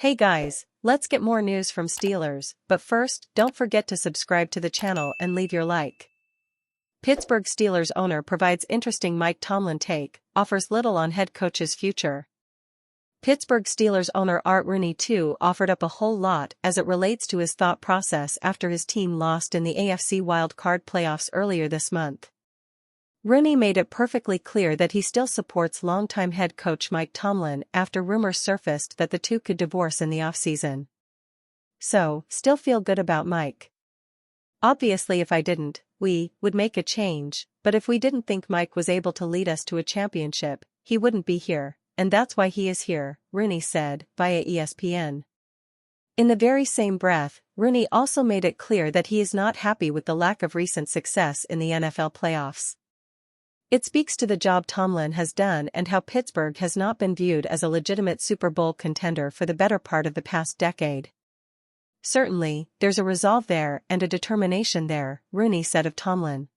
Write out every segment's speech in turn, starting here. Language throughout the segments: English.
Hey guys, let's get more news from Steelers, but first, don't forget to subscribe to the channel and leave your like. Pittsburgh Steelers owner provides interesting Mike Tomlin take, offers little on head coach's future. Pittsburgh Steelers owner Art Rooney too offered up a whole lot as it relates to his thought process after his team lost in the AFC wildcard playoffs earlier this month. Rooney made it perfectly clear that he still supports longtime head coach Mike Tomlin after rumors surfaced that the two could divorce in the offseason. So, still feel good about Mike. Obviously if I didn't, we would make a change, but if we didn't think Mike was able to lead us to a championship, he wouldn't be here, and that's why he is here, Rooney said, via ESPN. In the very same breath, Rooney also made it clear that he is not happy with the lack of recent success in the NFL playoffs. It speaks to the job Tomlin has done and how Pittsburgh has not been viewed as a legitimate Super Bowl contender for the better part of the past decade. Certainly, there's a resolve there and a determination there, Rooney said of Tomlin.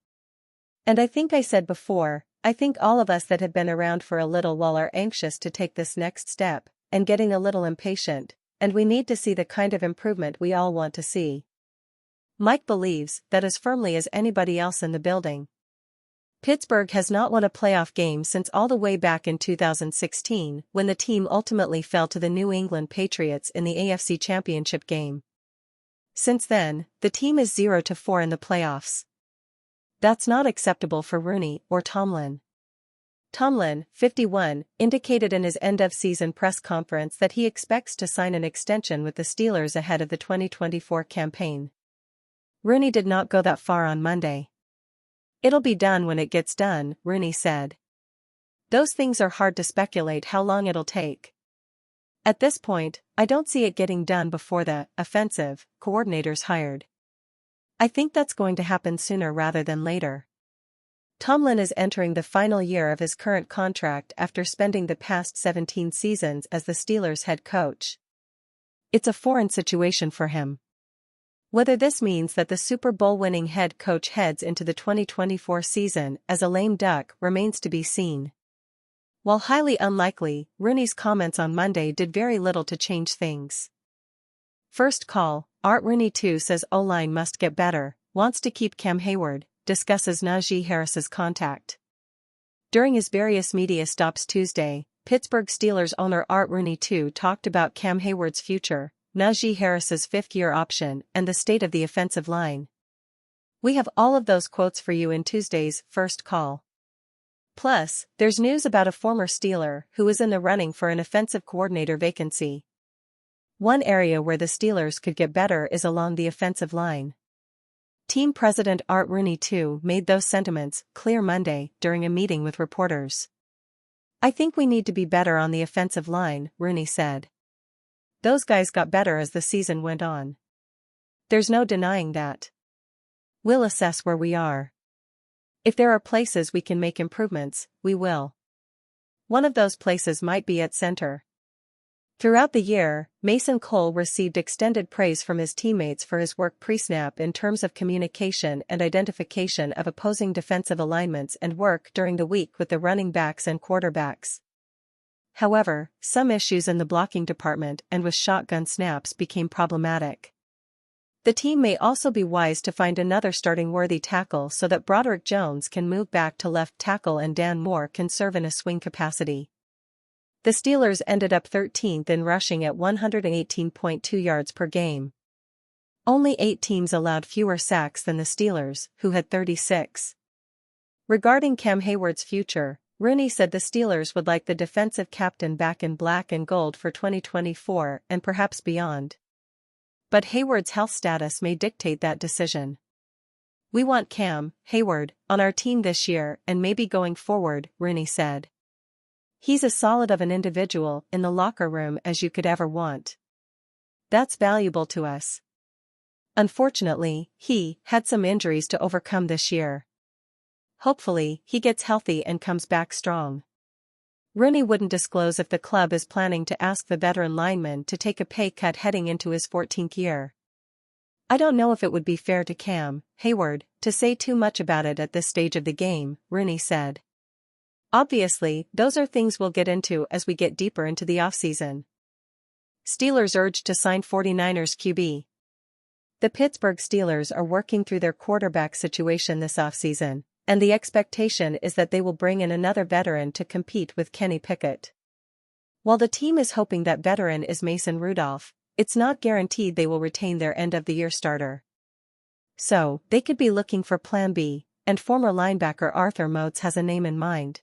And I think I said before, I think all of us that have been around for a little while are anxious to take this next step, and getting a little impatient, and we need to see the kind of improvement we all want to see. Mike believes that as firmly as anybody else in the building. Pittsburgh has not won a playoff game since all the way back in 2016 when the team ultimately fell to the New England Patriots in the AFC Championship game. Since then, the team is 0-4 in the playoffs. That's not acceptable for Rooney or Tomlin. Tomlin, 51, indicated in his end-of-season press conference that he expects to sign an extension with the Steelers ahead of the 2024 campaign. Rooney did not go that far on Monday. It'll be done when it gets done, Rooney said. Those things are hard to speculate how long it'll take. At this point, I don't see it getting done before the offensive coordinator's hired. I think that's going to happen sooner rather than later. Tomlin is entering the final year of his current contract after spending the past 17 seasons as the Steelers' head coach. It's a foreign situation for him. Whether this means that the Super Bowl-winning head coach heads into the 2024 season as a lame duck remains to be seen. While highly unlikely, Rooney's comments on Monday did very little to change things. First call, Art Rooney too says O-line must get better, wants to keep Cam Hayward, discusses Najee Harris's contact. During his various media stops Tuesday, Pittsburgh Steelers owner Art Rooney too talked about Cam Hayward's future, Najee Harris's fifth-year option and the state of the offensive line. We have all of those quotes for you in Tuesday's First Call. Plus, there's news about a former Steeler who is in the running for an offensive coordinator vacancy. One area where the Steelers could get better is along the offensive line. Team president Art Rooney too made those sentiments clear Monday during a meeting with reporters. I think we need to be better on the offensive line, Rooney said. Those guys got better as the season went on. There's no denying that. We'll assess where we are. If there are places we can make improvements, we will. One of those places might be at center. Throughout the year, Mason Cole received extended praise from his teammates for his work pre-snap in terms of communication and identification of opposing defensive alignments and work during the week with the running backs and quarterbacks. However, some issues in the blocking department and with shotgun snaps became problematic. The team may also be wise to find another starting-worthy tackle so that Broderick Jones can move back to left tackle and Dan Moore can serve in a swing capacity. The Steelers ended up 13th in rushing at 118.2 yards per game. Only 8 teams allowed fewer sacks than the Steelers, who had 36. Regarding Cam Hayward's future, Rooney said the Steelers would like the defensive captain back in black and gold for 2024 and perhaps beyond. But Hayward's health status may dictate that decision. We want Cam Hayward on our team this year and maybe going forward, Rooney said. He's as solid of an individual in the locker room as you could ever want. That's valuable to us. Unfortunately, he had some injuries to overcome this year. Hopefully, he gets healthy and comes back strong. Rooney wouldn't disclose if the club is planning to ask the veteran lineman to take a pay cut heading into his 14th year. I don't know if it would be fair to Cam Hayward to say too much about it at this stage of the game, Rooney said. Obviously, those are things we'll get into as we get deeper into the offseason. Steelers urged to sign 49ers QB. The Pittsburgh Steelers are working through their quarterback situation this offseason, and the expectation is that they will bring in another veteran to compete with Kenny Pickett. While the team is hoping that veteran is Mason Rudolph, it's not guaranteed they will retain their end-of-the-year starter. So, they could be looking for Plan B, and former linebacker Arthur Moats has a name in mind.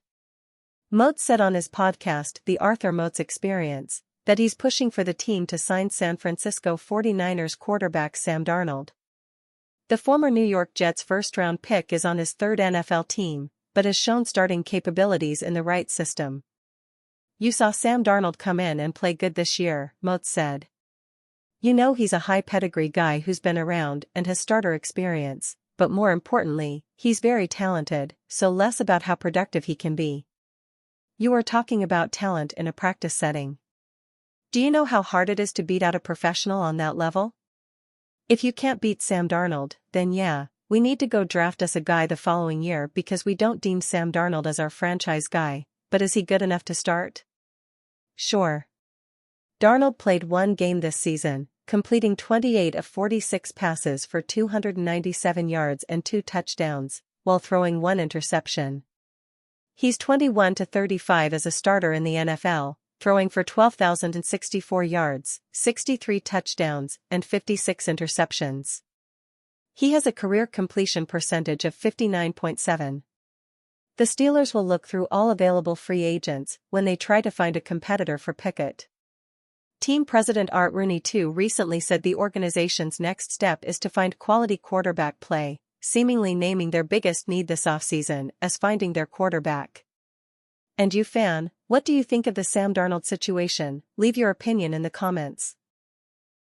Moats said on his podcast The Arthur Moats Experience, that he's pushing for the team to sign San Francisco 49ers quarterback Sam Darnold. The former New York Jets first-round pick is on his third NFL team, but has shown starting capabilities in the right system. "You saw Sam Darnold come in and play good this year," Moats said. "You know he's a high-pedigree guy who's been around and has starter experience, but more importantly, he's very talented, so less about how productive he can be." You are talking about talent in a practice setting. Do you know how hard it is to beat out a professional on that level? If you can't beat Sam Darnold, then yeah, we need to go draft us a guy the following year because we don't deem Sam Darnold as our franchise guy, but is he good enough to start? Sure. Darnold played one game this season, completing 28 of 46 passes for 297 yards and 2 touchdowns, while throwing 1 interception. He's 21-35 as a starter in the NFL, throwing for 12,064 yards, 63 touchdowns, and 56 interceptions. He has a career completion percentage of 59.7. The Steelers will look through all available free agents when they try to find a competitor for Pickett. Team president Art Rooney II recently said the organization's next step is to find quality quarterback play, seemingly naming their biggest need this offseason as finding their quarterback. And you fan, what do you think of the Sam Darnold situation? Leave your opinion in the comments.